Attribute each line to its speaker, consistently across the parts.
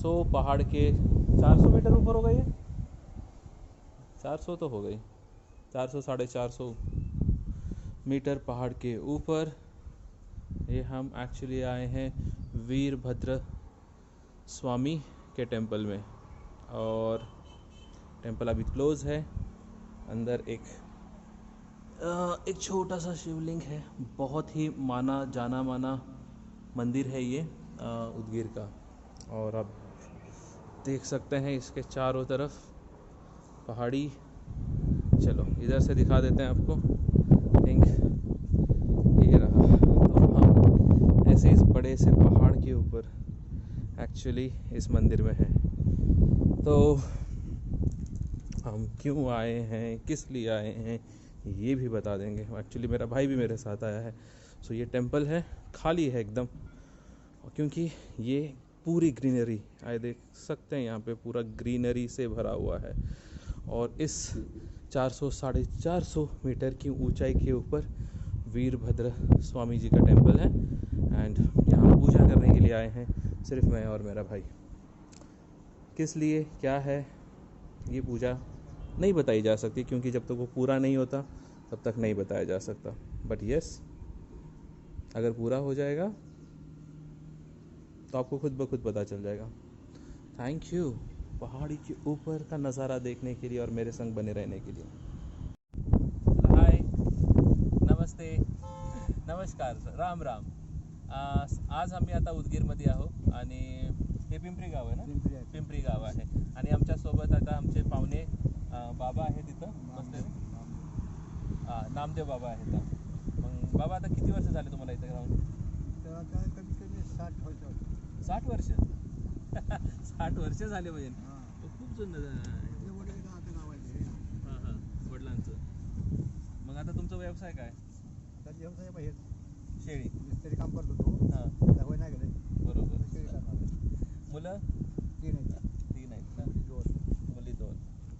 Speaker 1: 400 पहाड़ के 400 मीटर ऊपर हो गई है। 400 तो हो गई, 400 450 मीटर पहाड़ के ऊपर ये हम एक्चुअली आए हैं वीरभद्र स्वामी के टेंपल में। और टेंपल अभी क्लोज है। अंदर एक छोटा सा शिवलिंग है। बहुत ही माना जाना माना मंदिर है ये उदगीर का। और आप देख सकते हैं इसके चारों तरफ पहाड़ी। चलो इधर से दिखा देते हैं आपको। थिंक ये रहा। तो हम ऐसे इस बड़े से पहाड़ के ऊपर एक्चुअली इस मंदिर में हैं। तो हम क्यों आए हैं, किस लिए आए हैं, ये भी बता देंगे। एक्चुअली मेरा भाई भी मेरे साथ आया है। सो ये टेंपल है, खाली है एकदम, क्योंकि ये पूरी ग्रीनरी आए देख सकते हैं। यहाँ पे पूरा ग्रीनरी से भरा हुआ है। और इस 400 450 मीटर की ऊंचाई के ऊपर वीरभद्र स्वामी जी का टेंपल है। एंड यहाँ पूजा करने के लिए आए हैं सिर्फ मैं और मेरा भाई। किस लिए, क्या है, ये पूजा नहीं बताई जा सकती, क्योंकि जब तक वो पूरा नहीं होता तब तक नहीं बताया जा सकता। बट यस, अगर पूरा हो जाएगा तो आपको खुद ब खुद पता चल जाएगा। थैंक यू पहाड़ी के ऊपर का नज़ारा देखने के लिए और मेरे संग बने रहने के लिए। हाय, नमस्ते, नमस्कार, राम राम। आज आम्ही आता उदगीरमध्ये आहो आणि हे पिंपरी गाव आहे ना, पिंपरी गाव आहे। आणि आमच्यासोबत आता आमचे पाहुणे बाबा आहेत तिथं बसलेले, नामदेव बाबा आहेत। मग बाबा आता किती वर्ष झाले तुम्हाला इथं राहून? 60 वर्ष 60 वर्ष झाले म्हणजे खूप जुनं हां वडिलांचं। मग आता तुमचा व्यवसाय काय?
Speaker 2: व्यवसाय बाहेर
Speaker 1: शेळी
Speaker 2: मिस्त्री काम करतो तो।
Speaker 1: हां
Speaker 2: होय नाही गेले
Speaker 1: बरोबर।
Speaker 2: शेळी करणार।
Speaker 1: मुलं
Speaker 2: 3 आहेत।
Speaker 1: 3 आहेत का? मुली 2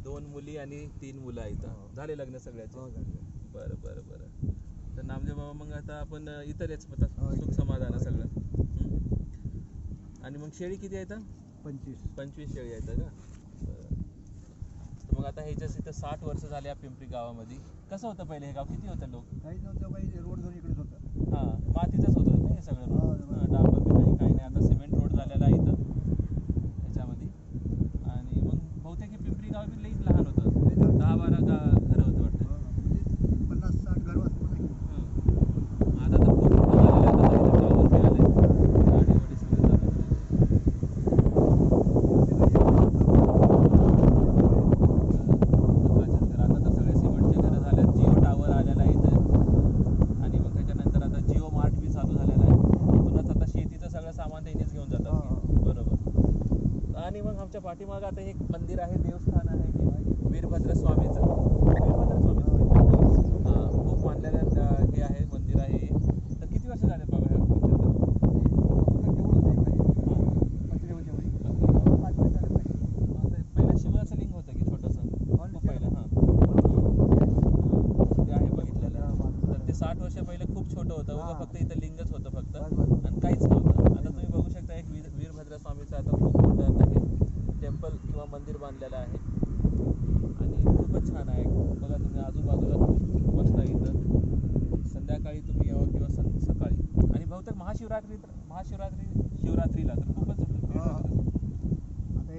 Speaker 1: 2 मुली आणि 3 मुलं आहेत। झाले लग्न सगळ्याचे?
Speaker 2: हो झाले।
Speaker 1: बरं बरं बरं। तर नामदेव बाबा मग आता आपण इतरच सुख
Speaker 2: इथं.
Speaker 1: समाधान सगळं। आणि मग शेळी किती आहेत?
Speaker 2: 25
Speaker 1: शेळी आहेत का? बरं। तर मग आता ह्याच्याच इथं 60 वर्ष झाले या पिंपरी गावामध्ये। कसं होतं पहिले हे गाव? किती होतं लोक?
Speaker 2: काही नव्हतं बाई, रोड दोन इकडेच होतं।
Speaker 1: हां मातीचंच होतं ना हे सगळं रोड? डांबर बी काही नाही, आता सिमेंट रोड झालेला आहे इथं ह्याच्यामध्ये। आणि मग बहुतेक हे पिंपरी गाव बी लई लहान होतं, 10-12 घरं होतं वाटतं।
Speaker 2: 50-60 घर वाचतो नाही।
Speaker 1: आता तर खूप मोठं झालेलं आहे, आता इथं टावर बी आले, गाडी वाडी सगळं चालू आहे। आता तर सगळे सिमेंटचे घरं झाले, जिओ टावर आलेला आहे इथं। आणि मग त्याच्यानंतर आता जिओ मार्ट बी चालू झालेला आहे। इथूनच आता शेतीचं सगळं सामान त्यांनीच घेऊन जातात। बरोबर। आणि मग आमच्या पाठीमागं आता एक मंदिर आहे, देवस्थान आहे वीरभद्र स्वामीचं। खूप मानलेलं हे आहे, मंदिर आहे। तर किती वर्ष झाले बाबा ह्या पहिलं शिवाचं लिंग होतं की छोटंसं? खूप पहिलं ते आहे बघितलेलं। तर ते 60 वर्ष पहिलं खूप छोटं होतं, उगा फक्त इथं लिंगच होतं फक्त आणि काहीच नव्हतं। आता तुम्ही बघू शकता एक वीरभद्र स्वामीचं आता खूप मोठं आता हे टेम्पल किंवा मंदिर बांधलेलं आहे। आणि खूपच छान आहे। बघा तुम्ही आजूबाजूला खूप मस्त आहे इथं। संध्याकाळी तुम्ही यावं किंवा सकाळी। आणि बहुतेक शिवरात्रीला तर खूपच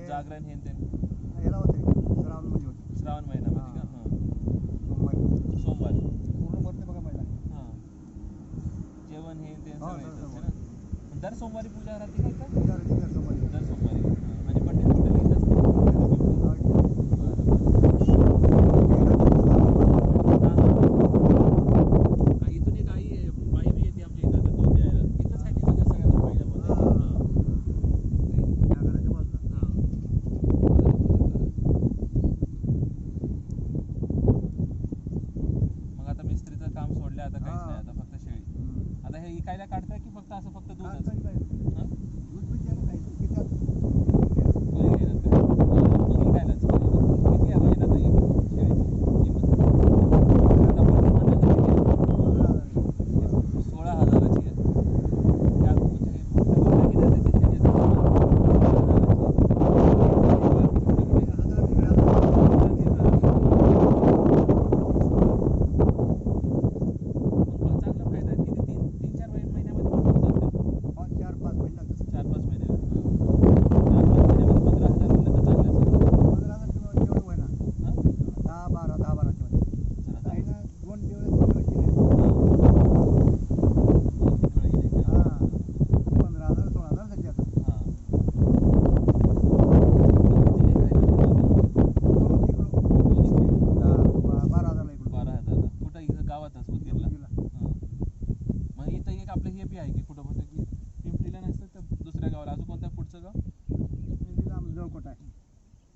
Speaker 1: जागरण हे ते
Speaker 2: याला होते श्रावणमध्ये होते।
Speaker 1: श्रावण महिन्यामध्ये का? सोमवारी
Speaker 2: पूर्ण भरते बघा महिना।
Speaker 1: जेवण हे ते सगळं येतं है ना? दर सोमवारी पूजा राहते काय का?
Speaker 2: दर सोमवारी।
Speaker 1: दर सोमवारी। आणि पंडित कुठे इथं इथून एक आई बाई बी येते आमच्या इथं दूध द्यायला। इथंच आहे तिथं सगळ्यात पहिलं
Speaker 2: त्या घराच्या बाजूला।
Speaker 1: मग आता मिस्त्रीचं काम सोडलं, आता काहीच नाही, आता फक्त शेळी। आता हे इकायला काढताय की फक्त असं फक्त दूधच?
Speaker 2: दूध बी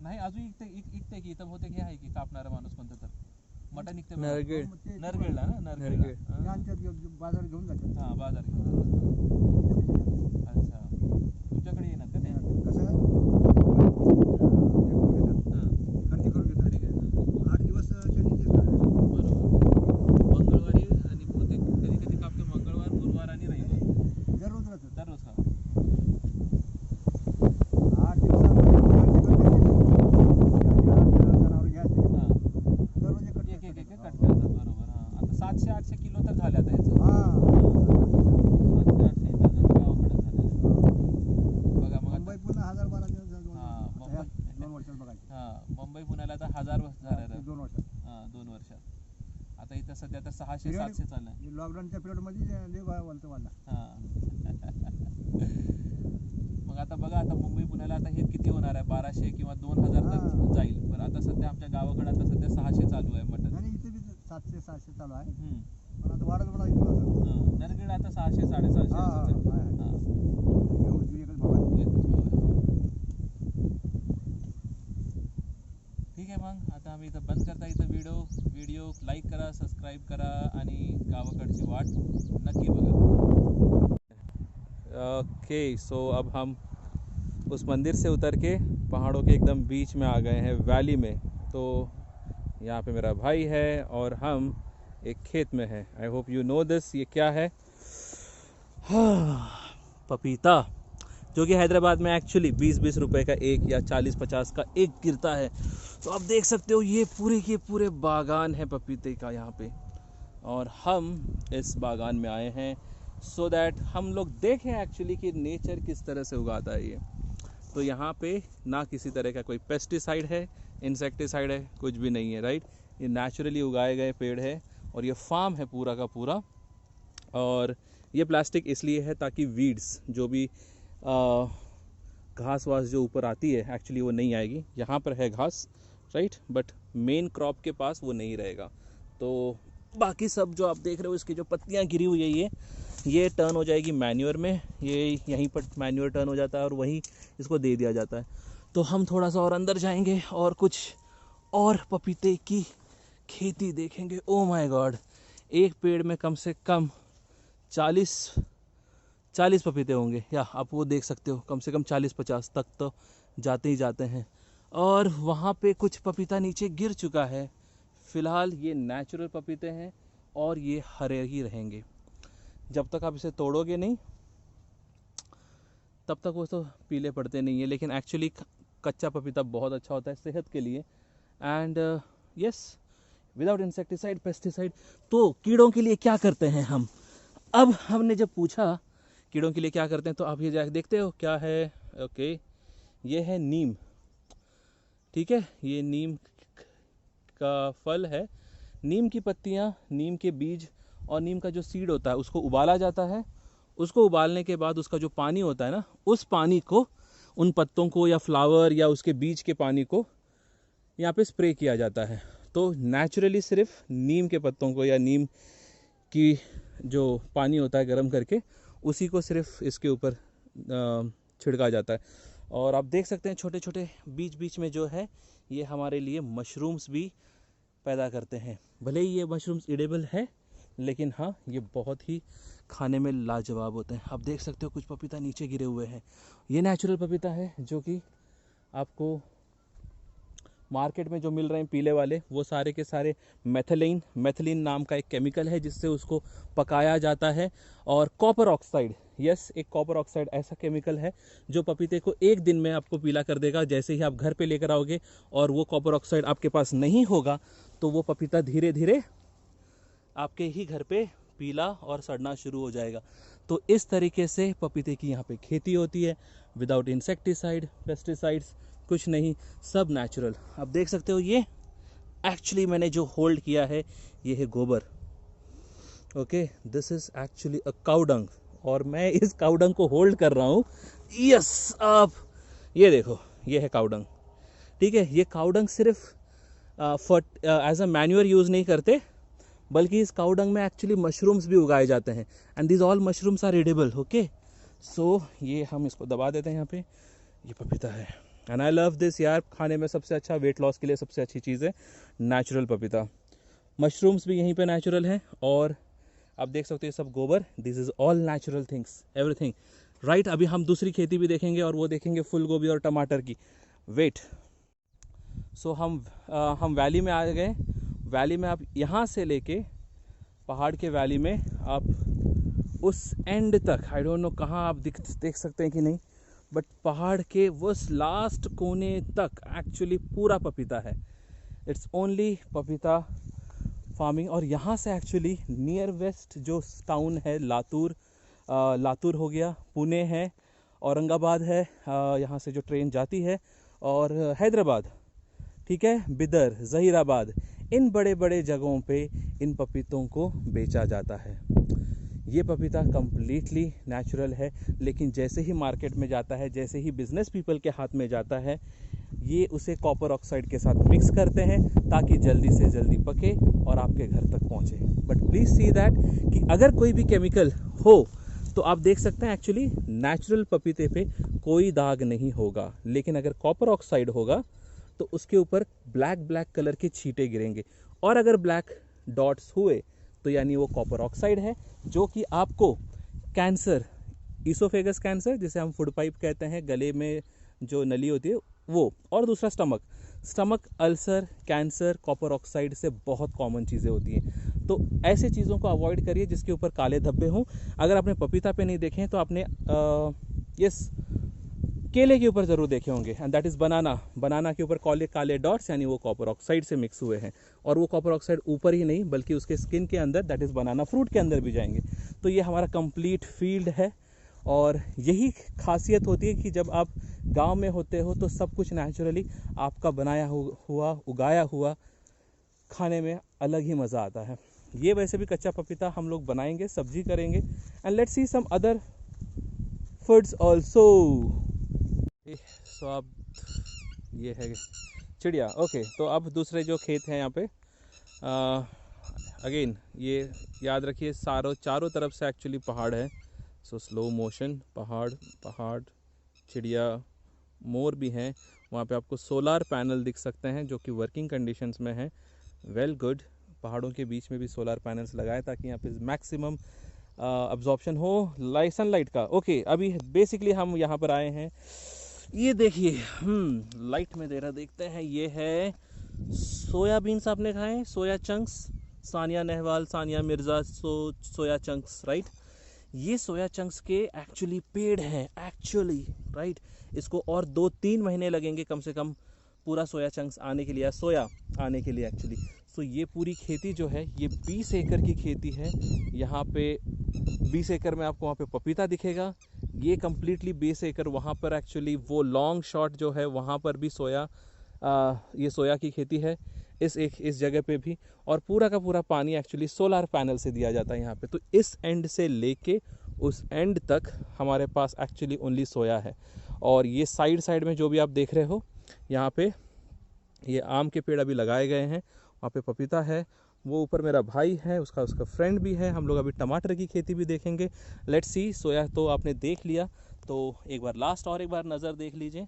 Speaker 1: नाही अजून इकते की इथं बहुतेक हे आहे की कापणारा माणूस कोणतं तर मटण इकते
Speaker 3: नरगेळ.
Speaker 1: नरगेळला ना
Speaker 3: नरगेळ.
Speaker 2: ते आणतात, बाजार घेऊन जातात.
Speaker 1: हां बाजार घेऊन जातात. अच्छा तुमच्याकडे येणार का ते
Speaker 2: कसं हे करून घेतात,
Speaker 1: हां
Speaker 2: खरेदी करून घेतात.
Speaker 1: ठीक आहे
Speaker 2: 8 दिवस त्यांनी तेच करायचं.
Speaker 1: बरोबर मंगळवारी आणि बहुतेक कधी कधी कापते मंगळवार गुरुवार आणि रविवार
Speaker 2: दररोज राहतात.
Speaker 1: दररोज का
Speaker 2: 8 दिवसात खरेदी करून घ्यायची. जनावर घ्यायचे.
Speaker 1: हां
Speaker 2: दररोज एक
Speaker 1: एक एक एक एक कट करतात बरोबर हां आता 700-800 किलो तर झाले आता ह्याचं
Speaker 2: हा
Speaker 1: 700-800 इथं जण गावाकडे झालेलं आहे. बघा मग आता
Speaker 2: मुंबई पुन्हा 1000-12 दिवस
Speaker 1: हां,
Speaker 2: ह्या
Speaker 1: मुंबई.
Speaker 2: 2 वर्षात बघायचे.
Speaker 1: हां मुंबई पुण्याला आता 1000 झालं
Speaker 2: 2 वर्षात.
Speaker 1: हां 2 वर्षात आता इथं सध्या तर 600-700 चाललं आहे
Speaker 2: लॉकडाऊनच्या पिरियडमध्ये लय वाढतं वाढला.
Speaker 1: हां मग आता बघा आता मुंबई पुण्याला आता हे किती होणार आहे 1200 किंवा 2000 तर
Speaker 2: हां.
Speaker 1: जाईल पण आता सध्या आमच्या गावाकडे आता सध्या 600 चालू आहे मटन
Speaker 2: आणि इथे बी 700-700 चालू आहे.
Speaker 1: हम्म.
Speaker 2: पण आता वाढत वाढत इथं आता.
Speaker 1: हां नरगेड आता 600-750
Speaker 2: हा, हा,
Speaker 1: असंच आहे.
Speaker 2: आहे.
Speaker 1: हां
Speaker 2: घेऊन एकच भाव आहे.
Speaker 1: एकच भाव आहे. ठीक आहे मग आता आम्ही इथं बंद करता इथं व्हिडिओ लाईक करा सबस्क्राईब करा आणि गावाकडची वाट नक्की बघा ओके सो अब हम उस मंदिर से उतर के पहाड़ों के एकदम बीच में आ गए हैं वैली में तो यहाँ पे मेरा भाई है और हम एक खेत में हैं I hope you know this ये क्या है पपीता जो कि हैदराबाद में एक्चुअली 20-20 रुपए का एक या 40-50 का एक गिरता है तो आप देख सकते हो ये पूरे के पूरे बागान है पपीते का यहाँ पे और हम इस बागान में आए हैं सो दैट हम लोग देखें एक्चुअली कि नेचर किस तरह से उगाता है ये तो यहाँ पे ना किसी तरह का कोई पेस्टिसाइड है इंसेक्टिसाइड है कुछ भी नहीं है राइट ये नेचुरली उगाए गए पेड़ है और ये फार्म है पूरा का पूरा और ये प्लास्टिक इसलिए है ताकि वीड्स जो भी घास वास जो ऊपर आती है एक्चुअली वो नहीं आएगी यहाँ पर है घास राइट बट मेन क्रॉप के पास वो नहीं रहेगा तो बाकी सब जो आप देख रहे हो इसकी जो पत्तियाँ गिरी हुई है ये टर्न हो जाएगी मैन्योर में ये यहीं पर मैन्योर टर्न हो जाता है और वहीं इसको दे दिया जाता है तो हम थोड़ा सा और अंदर जाएंगे और कुछ और पपीते की खेती देखेंगे ओ माय गॉड एक पेड़ में कम से कम 40 पपीते होंगे या आप वो देख सकते हो कम से कम 40-50 तक तो जाते ही जाते हैं और वहाँ पे कुछ पपीता नीचे गिर चुका है फ़िलहाल ये नेचुरल पपीते हैं और ये हरे ही रहेंगे जब तक आप इसे तोड़ोगे नहीं तब तक वो तो पीले पड़ते नहीं है लेकिन एक्चुअली कच्चा पपीता बहुत अच्छा होता है सेहत के लिए and yes without insecticide pesticide तो कीड़ों के लिए क्या करते हैं हम अब हमने जब पूछा कीड़ों के लिए क्या करते हैं तो आप ये जाके देखते हो क्या है ओके ये है नीम ठीक है ये नीम का फल है नीम की पत्तियाँ नीम के बीज और नीम का जो सीड होता है उसको उबाला जाता है उसको उबालने के बाद उसका जो पानी होता है ना उस पानी को उन पत्तों को या फ्लावर या उसके बीज के पानी को यहाँ पे स्प्रे किया जाता है तो नेचुरली सिर्फ नीम के पत्तों को या नीम की जो पानी होता है गर्म करके उसी को सिर्फ इसके ऊपर छिड़का जाता है और आप देख सकते हैं छोटे छोटे बीच बीच में जो है ये हमारे लिए मशरूम्स भी पैदा करते हैं भले ही ये मशरूम्स एडिबल है लेकिन हाँ ये बहुत ही खाने में लाजवाब होते हैं आप देख सकते हो कुछ पपीता नीचे गिरे हुए हैं ये नेचुरल पपीता है जो कि आपको मार्केट में जो मिल रहे हैं पीले वाले वो सारे के सारे मेथिलीन नाम का एक केमिकल है जिससे उसको पकाया जाता है और कॉपर ऑक्साइड यस एक कॉपर ऑक्साइड ऐसा केमिकल है जो पपीते को एक दिन में आपको पीला कर देगा जैसे ही आप घर पे लेकर आओगे और वो कॉपर ऑक्साइड आपके पास नहीं होगा तो वो पपीता धीरे धीरे आपके ही घर पे पीला और सड़ना शुरू हो जाएगा तो इस तरीके से पपीते की यहाँ पे खेती होती है विदाउट इंसेक्टिसाइड पेस्टिसाइड्स कुछ नहीं सब नेचुरल आप देख सकते हो ये एक्चुअली मैंने जो होल्ड किया है ये है गोबर ओके दिस इज़ एक्चुअली अ काऊ डंग और मैं इस काऊ डंग को होल्ड कर रहा हूँ यस आप ये देखो ये है काऊ डंग ठीक है ये काऊ डंग सिर्फ एज अ मैन्योर यूज़ नहीं करते बल्कि इस काऊ डंग में एक्चुअली मशरूम्स भी उगाए जाते हैं and this all mushrooms are edible okay so ये हम इसको दबा देते हैं यहाँ पे ये पपीता है एंड आई लव दिस यार। खाने में सबसे अच्छा, वेट लॉस के लिए सबसे अच्छी चीज़ है नेचुरल पपीता। मशरूम्स भी यहीं पे नेचुरल हैं, और आप देख सकते हो ये सब गोबर, this is all natural things, everything right. अभी हम दूसरी खेती भी देखेंगे, और वो देखेंगे फूल गोभी और टमाटर की। वेट, सो हम वैली में आ गए। वैली में आप यहाँ से लेके पहाड़ के वैली में आप उस एंड तक, आई डोंट नो कहाँ आप देख सकते हैं कि नहीं, बट पहाड़ के उस लास्ट कोने तक एक्चुअली पूरा पपीता है। इट्स ओनली पपीता फार्मिंग। और यहाँ से एक्चुअली नियर वेस्ट जो टाउन है लातूर, लातूर हो गया, पुणे है, औरंगाबाद है, यहाँ से जो ट्रेन जाती है, और हैदराबाद, ठीक है, बिदर, ज़हीराबाद, इन बड़े बड़े जगहों पे इन पपीतों को बेचा जाता है। ये पपीता कम्प्लीटली नेचुरल है, लेकिन जैसे ही मार्केट में जाता है, जैसे ही बिजनेस पीपल के हाथ में जाता है, ये उसे कॉपर ऑक्साइड के साथ मिक्स करते हैं ताकि जल्दी से जल्दी पके और आपके घर तक पहुंचे। बट प्लीज़ सी दैट कि अगर कोई भी केमिकल हो तो आप देख सकते हैं एक्चुअली नेचुरल पपीते पे कोई दाग नहीं होगा, लेकिन अगर कॉपर ऑक्साइड होगा तो उसके ऊपर ब्लैक कलर के छींटे गिरेंगे, और अगर ब्लैक डॉट्स हुए तो यानी वो कॉपर ऑक्साइड है, जो कि आपको कैंसर, ईसोफेगस कैंसर जिसे हम फूड पाइप कहते हैं, गले में जो नली होती है वो, और दूसरा stomach ulcer, cancer, copper oxide से बहुत कॉमन चीज़ें होती हैं। तो ऐसे चीज़ों को अवॉइड करिए जिसके ऊपर काले धब्बे हों। अगर आपने पपीता पे नहीं देखे हैं तो आपने यस केले के ऊपर ज़रूर देखे होंगे, एंड दैट इज़ बनाना के ऊपर काले डॉट्स, यानी वो कॉपर ऑक्साइड से मिक्स हुए हैं। और वो कॉपर ऑक्साइड ऊपर ही नहीं बल्कि उसके स्किन के अंदर, दैट इज़ बनाना फ्रूट के अंदर भी जाएंगे। तो ये हमारा कंप्लीट फील्ड है, और यही खासियत होती है कि जब आप गांव में होते हो तो सब कुछ नेचुरली आपका बनाया हुआ, उगाया हुआ खाने में अलग ही मज़ा आता है। ये वैसे भी कच्चा पपीता हम लोग बनाएंगे, सब्जी करेंगे, and let's see some other foods also. So अब ये है चिड़िया। ओके, तो अब दूसरे जो खेत हैं यहाँ पे, अगेन ये याद रखिए चारों तरफ से एक्चुअली पहाड़ है। सो स्लो मोशन, पहाड़, चिड़िया, मोर भी हैं। वहाँ पे आपको सोलार पैनल दिख सकते हैं जो कि वर्किंग कंडीशंस में हैं। वेल गुड, पहाड़ों के बीच में भी सोलार पैनल्स लगाए ताकि यहाँ पे मैक्सिमम अब्जॉर्प्शन हो सनलाइट का। ओके, अभी बेसिकली हम यहाँ पर आए हैं, ये देखिए, लाइट में दे रहा, देखते हैं। ये है सोयाबीन्स, आपने खाए सोया चंक्स, सानिया नेहवाल, सानिया मिर्ज़ा, सोया चंक्स, राइट। ये सोया चंक्स के एक्चुअली पेड़ हैं एक्चुअली, राइट। इसको और 2-3 महीने लगेंगे कम से कम पूरा सोया चंक्स आने के लिए, सोया आने के लिए एक्चुअली। सो ये पूरी खेती जो है ये 20 एकड़ की खेती है। यहाँ पे 20 एकड़ में आपको वहाँ पे पपीता दिखेगा। ये कम्प्लीटली 20 एकड़ वहाँ पर एक्चुअली वो लॉन्ग शॉट जो है वहाँ पर भी ये सोया की खेती है इस जगह पे भी। और पूरा का पूरा पानी एक्चुअली सोलार पैनल से दिया जाता है यहाँ पे। तो इस एंड से लेके उस एंड तक हमारे पास एक्चुअली ओनली सोया है। और ये साइड में जो भी आप देख रहे हो, यहाँ पे ये आम के पेड़ अभी लगाए गए हैं, वहाँ पे पपीता है, वो ऊपर मेरा भाई है, उसका फ्रेंड भी है। हम लोग अभी टमाटर की खेती भी देखेंगे। लेट्स सी, सोया तो आपने देख लिया, तो एक बार नज़र देख लीजिए।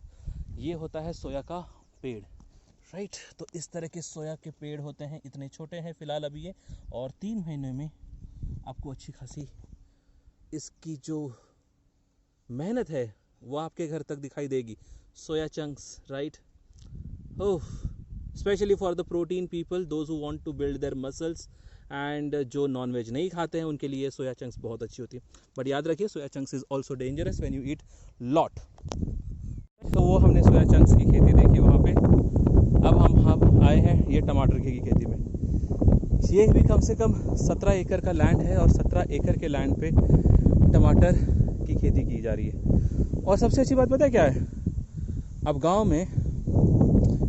Speaker 1: ये होता है सोया का पेड़, राइट। तो इस तरह के सोया के पेड़ होते हैं, इतने छोटे हैं फिलहाल अभी ये, और 3 महीने में आपको अच्छी खासी इसकी जो मेहनत है वो आपके घर तक दिखाई देगी। Soya chunks, right. Oh, specially for the protein people, those who want to build their muscles, and जो नॉन वेज नहीं खाते हैं उनके लिए सोया चंक्स बहुत अच्छी होती है। बट याद रखिए, soya chunks is also dangerous when you eat lot. तो वो हमने सोया चंक्स की खेती देखी वहाँ पे। अब हम आए हैं ये टमाटर की खेती में। ये भी कम से कम 17 एकड़ का लैंड है, और 17 एकड़ के लैंड पे टमाटर की खेती की जा रही है। और सबसे अच्छी बात पता है क्या है, अब गांव में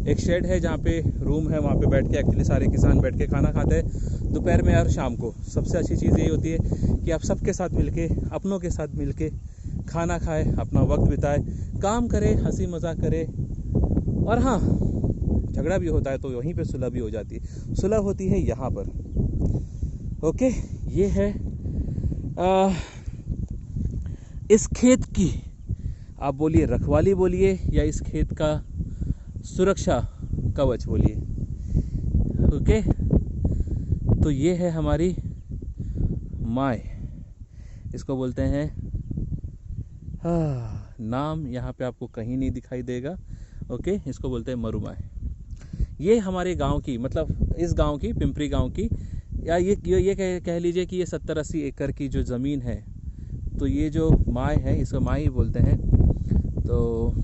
Speaker 1: एक शेड है जहाँ पे रूम है, वहाँ पे बैठ के एक्चुअली सारे किसान बैठ के खाना खाते हैं दोपहर में और शाम को। सबसे अच्छी चीज़ यही होती है कि आप सबके साथ मिलके, अपनों के साथ मिलके खाना खाए, अपना वक्त बिताए, काम करे, हंसी मजाक करे। और हाँ, झगड़ा भी होता है तो वहीं पे सुलह भी हो जाती है। सुलह होती है यहाँ पर। ओके, ये है इस खेत की आप बोलिए रखवाली बोलिए या इस खेत का सुरक्षा कवच बोलिए। ओके, तो ये है हमारी माय, इसको बोलते हैं नाम यहाँ पे आपको कहीं नहीं दिखाई देगा। ओके, इसको बोलते हैं मरुमाय। ये हमारे गांव की, मतलब इस गांव की, पिंपरी गांव की, या ये कह लीजिए कि ये 70-80 एकड़ की जो ज़मीन है, तो ये जो माय है इसको माय ही बोलते हैं। तो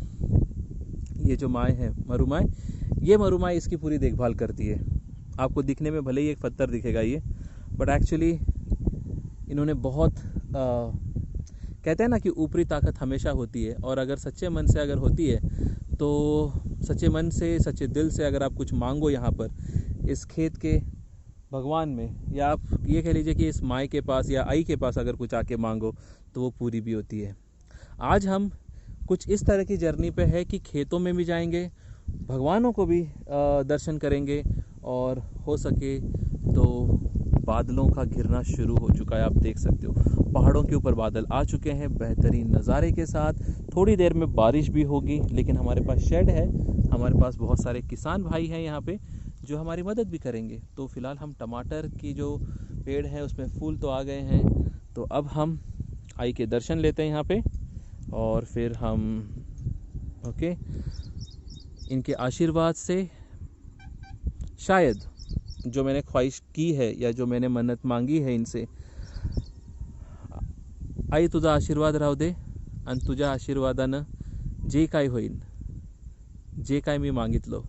Speaker 1: ये जो माय है मरुमाय, ये मरुमाय इसकी पूरी देखभाल करती है। आपको दिखने में भले ही एक पत्थर दिखेगा ये, बट एक्चुअली इन्होंने बहुत कहते हैं ना कि ऊपरी ताकत हमेशा होती है, और अगर सच्चे मन से अगर होती है तो सच्चे मन से, सच्चे दिल से अगर आप कुछ मांगो यहाँ पर इस खेत के भगवान में, या आप ये कह लीजिए कि इस माई के पास या आई के पास अगर कुछ आके मांगो तो वो पूरी भी होती है। आज हम कुछ इस तरह की जर्नी पे है कि खेतों में भी जाएंगे, भगवानों को भी दर्शन करेंगे, और हो सके तो बादलों का घिरना शुरू हो चुका है। आप देख सकते हो पहाड़ों के ऊपर बादल आ चुके हैं बेहतरीन नज़ारे के साथ। थोड़ी देर में बारिश भी होगी, लेकिन हमारे पास शेड है, हमारे पास बहुत सारे किसान भाई हैं यहाँ पे जो हमारी मदद भी करेंगे। तो फ़िलहाल हम टमाटर की जो पेड़ है उसमें फूल तो आ गए हैं, तो अब हम आई के दर्शन लेते हैं यहाँ पे, और फिर हम ओके इनके आशीर्वाद से शायद जो मैंने ख्वाहिश की है या जो मैंने मन्नत मांगी है इनसे, आई तुझा आशीर्वाद राहू दे, आणि तुझ्या आशीर्वादानं जे काय होईल, जे काय मी मागितलं,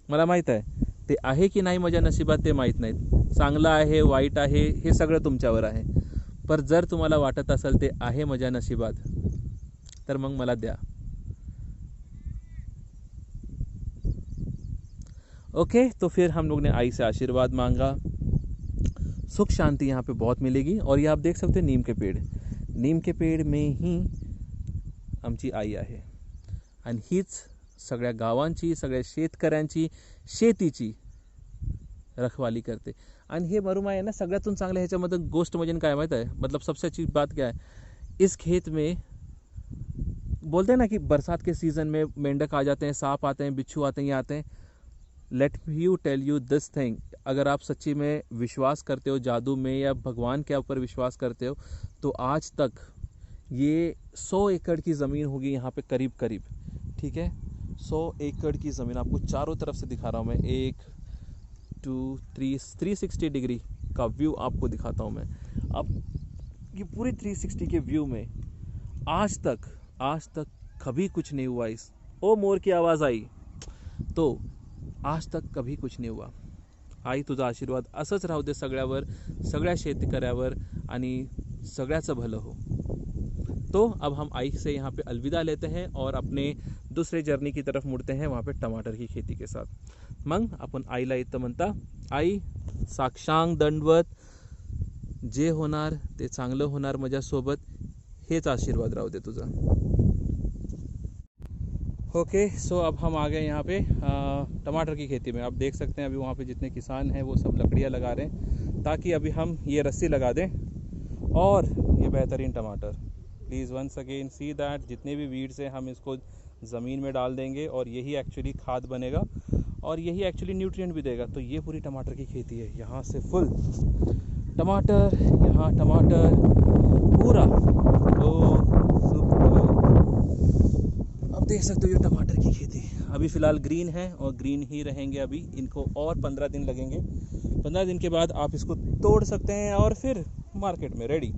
Speaker 1: मला माहीत आहे ते आहे की नाही माझ्या नशिबात ते माहीत नाहीत, चांगलं आहे वाईट आहे हे सगळं तुमच्यावर आहे, पर जर तुम्हाला वाटत असेल ते आहे माझ्या नशिबात तर मग मला द्या। ओके, तो फिर हम लोग ने आई से आशीर्वाद मांगा। सुख शांति यहाँ पे बहुत मिलेगी। और ये आप देख सकते हैं नीम के पेड़ में ही आमची आई आहे, आणि हीच सगळ्या गावांची, सगळ्या शेतकऱ्यांची, शेतीची रखवाली करते। आणि हे मरुमाय आहे ना, सगळ्यातून चांगलं ह्याच्यामध्ये गोष्ट म्हणजे काय माहीत आहे, मतलब सबसे अच्छी बात क्या है, इस खेत में बोलते हैं ना कि बरसात के सीज़न में मेंढक आ जाते हैं, सांप आते हैं, बिच्छू आते हैं, ये आते हैं। Let you tell you this thing, अगर आप सच्ची में विश्वास करते हो जादू में या भगवान के ऊपर विश्वास करते हो, तो आज तक ये 100 एकड़ की ज़मीन होगी यहाँ पे करीब करीब, ठीक है, 100 एकड़ की ज़मीन आपको चारों तरफ से दिखा रहा हूँ मैं। 1 2 360 डिग्री का व्यू आपको दिखाता हूँ मैं। अब ये पूरी 360 के व्यू में आज तक कभी कुछ नहीं हुआ। इस ओ मोर की आवाज़ आई, तो आज तक कभी कुछ नहीं हुआ। आई तुझा आशीर्वाद असंच राहू दे सगळ्यावर, सगळ्या शेतकऱ्यावर, आणि सगळ्याचं भलं हो। तो अब हम आई से यहाँ पे अलविदा लेते हैं और अपने दूसरे जर्नी की तरफ मुड़ते हैं, वहाँ पे टमाटर की खेती के साथ। मग आपण आईला इथं म्हणता, आई साक्षांग दंडवत, जे होणार ते चांगलं होणार माझ्यासोबत, हेच आशीर्वाद राहू दे तुझा। ओके, सो अब हम आ गए यहाँ पे टमाटर की खेती में। आप देख सकते हैं अभी वहाँ पे जितने किसान हैं वो सब लकड़ियाँ लगा रहे हैं, ताकि अभी हम ये रस्सी लगा दें और ये बेहतरीन टमाटर। Please once again see that जितने भी वीड्स हैं हम इसको ज़मीन में डाल देंगे, और यही एक्चुअली खाद बनेगा और यही एक्चुअली न्यूट्रिएंट भी देगा। तो ये पूरी टमाटर की खेती है, यहाँ से फुल टमाटर, यहाँ टमाटर पूरा। देख सकते हो ये टमाटर की खेती अभी फ़िलहाल ग्रीन है और ग्रीन ही रहेंगे अभी। इनको और 15 दिन लगेंगे। 15 दिन के बाद आप इसको तोड़ सकते हैं और फिर मार्केट में रेडी।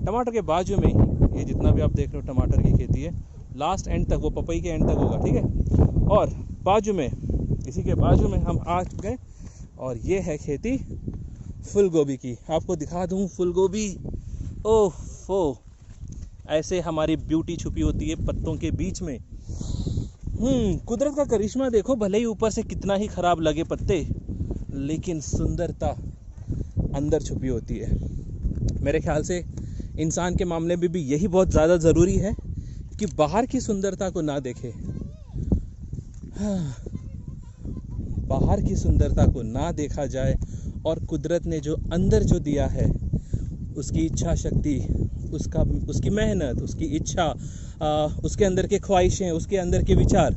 Speaker 1: टमाटर के बाजू में ही ये जितना भी आप देख रहे हो टमाटर की खेती है, लास्ट एंड तक वो पपई के एंड तक होगा, ठीक है। और बाजू में, इसी के बाजू में हम आ चुके हैं और ये है खेती फूल गोभी की। आपको दिखा दूँ फूल गोभी, ओह ऐसे हमारी ब्यूटी छुपी होती है पत्तों के बीच में। कुदरत का करिश्मा देखो, भले ही ऊपर से कितना ही खराब लगे पत्ते, लेकिन सुंदरता अंदर छुपी होती है। मेरे ख्याल से इंसान के मामले में भी यही बहुत ज़्यादा ज़रूरी है कि बाहर की सुंदरता को ना देखे, बाहर की सुंदरता को ना देखा जाए, और कुदरत ने जो अंदर जो दिया है उसकी इच्छा शक्ति उसकी मेहनत, उसकी इच्छा, उसके अंदर के ख्वाहिशें, उसके अंदर के विचार,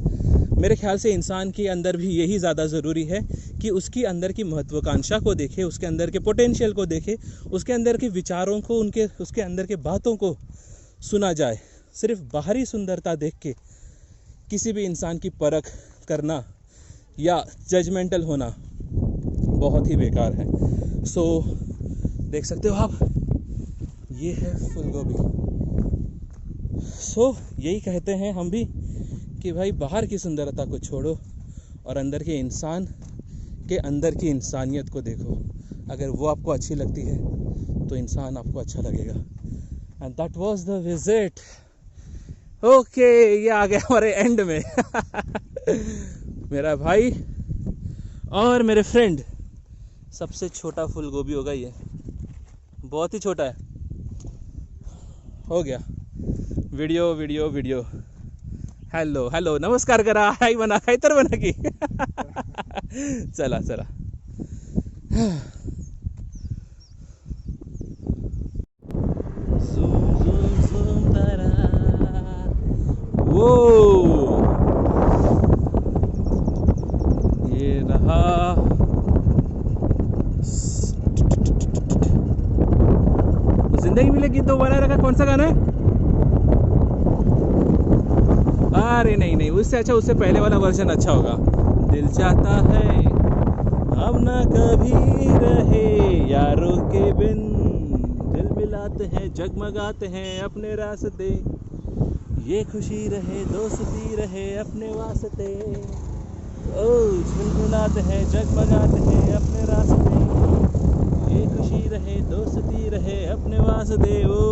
Speaker 1: मेरे ख्याल से इंसान के अंदर भी यही ज़्यादा ज़रूरी है कि उसकी अंदर की महत्वाकांक्षा को देखे, उसके अंदर के पोटेंशियल को देखे, उसके अंदर के विचारों को, उसके अंदर के बातों को सुना जाए। सिर्फ बाहरी सुंदरता देख के किसी भी इंसान की परख करना या जजमेंटल होना बहुत ही बेकार है। सो देख सकते हो आप, ये है फूल गोभी। सो यही कहते हैं हम भी कि भाई बाहर की सुंदरता को छोड़ो और अंदर के इंसान के अंदर की इंसानियत को देखो। अगर वो आपको अच्छी लगती है तो इंसान आपको अच्छा लगेगा। And that was the visit. Okay, ये आ गया हमारे एंड में। मेरा भाई और मेरे फ्रेंड, सबसे छोटा फूल गोभी होगा ये, बहुत ही छोटा है। हो गया video video video. Hello hello, नमस्कार करा, हाय म्हणा, काय तर म्हणा की। चला चला। झूम झूम झूम तारा, वो ये रहा। जिंदगी मिलेगी तो बनाए रखा, कौन सा गाना है? अरे नहीं नहीं, उससे अच्छा, उससे पहले वाला वर्जन अच्छा होगा। दिल चाहता है हम ना कभी रहे यारों के बिन, दिल मिलाते हैं जगमगाते हैं अपने रास्ते, ये खुशी रहे दोस्ती रहे अपने वास्ते, ओ झुलझुलाते हैं जगमगाते हैं अपने रास्ते, ये खुशी रहे दोस्ती रहे अपने वास्ते। ओ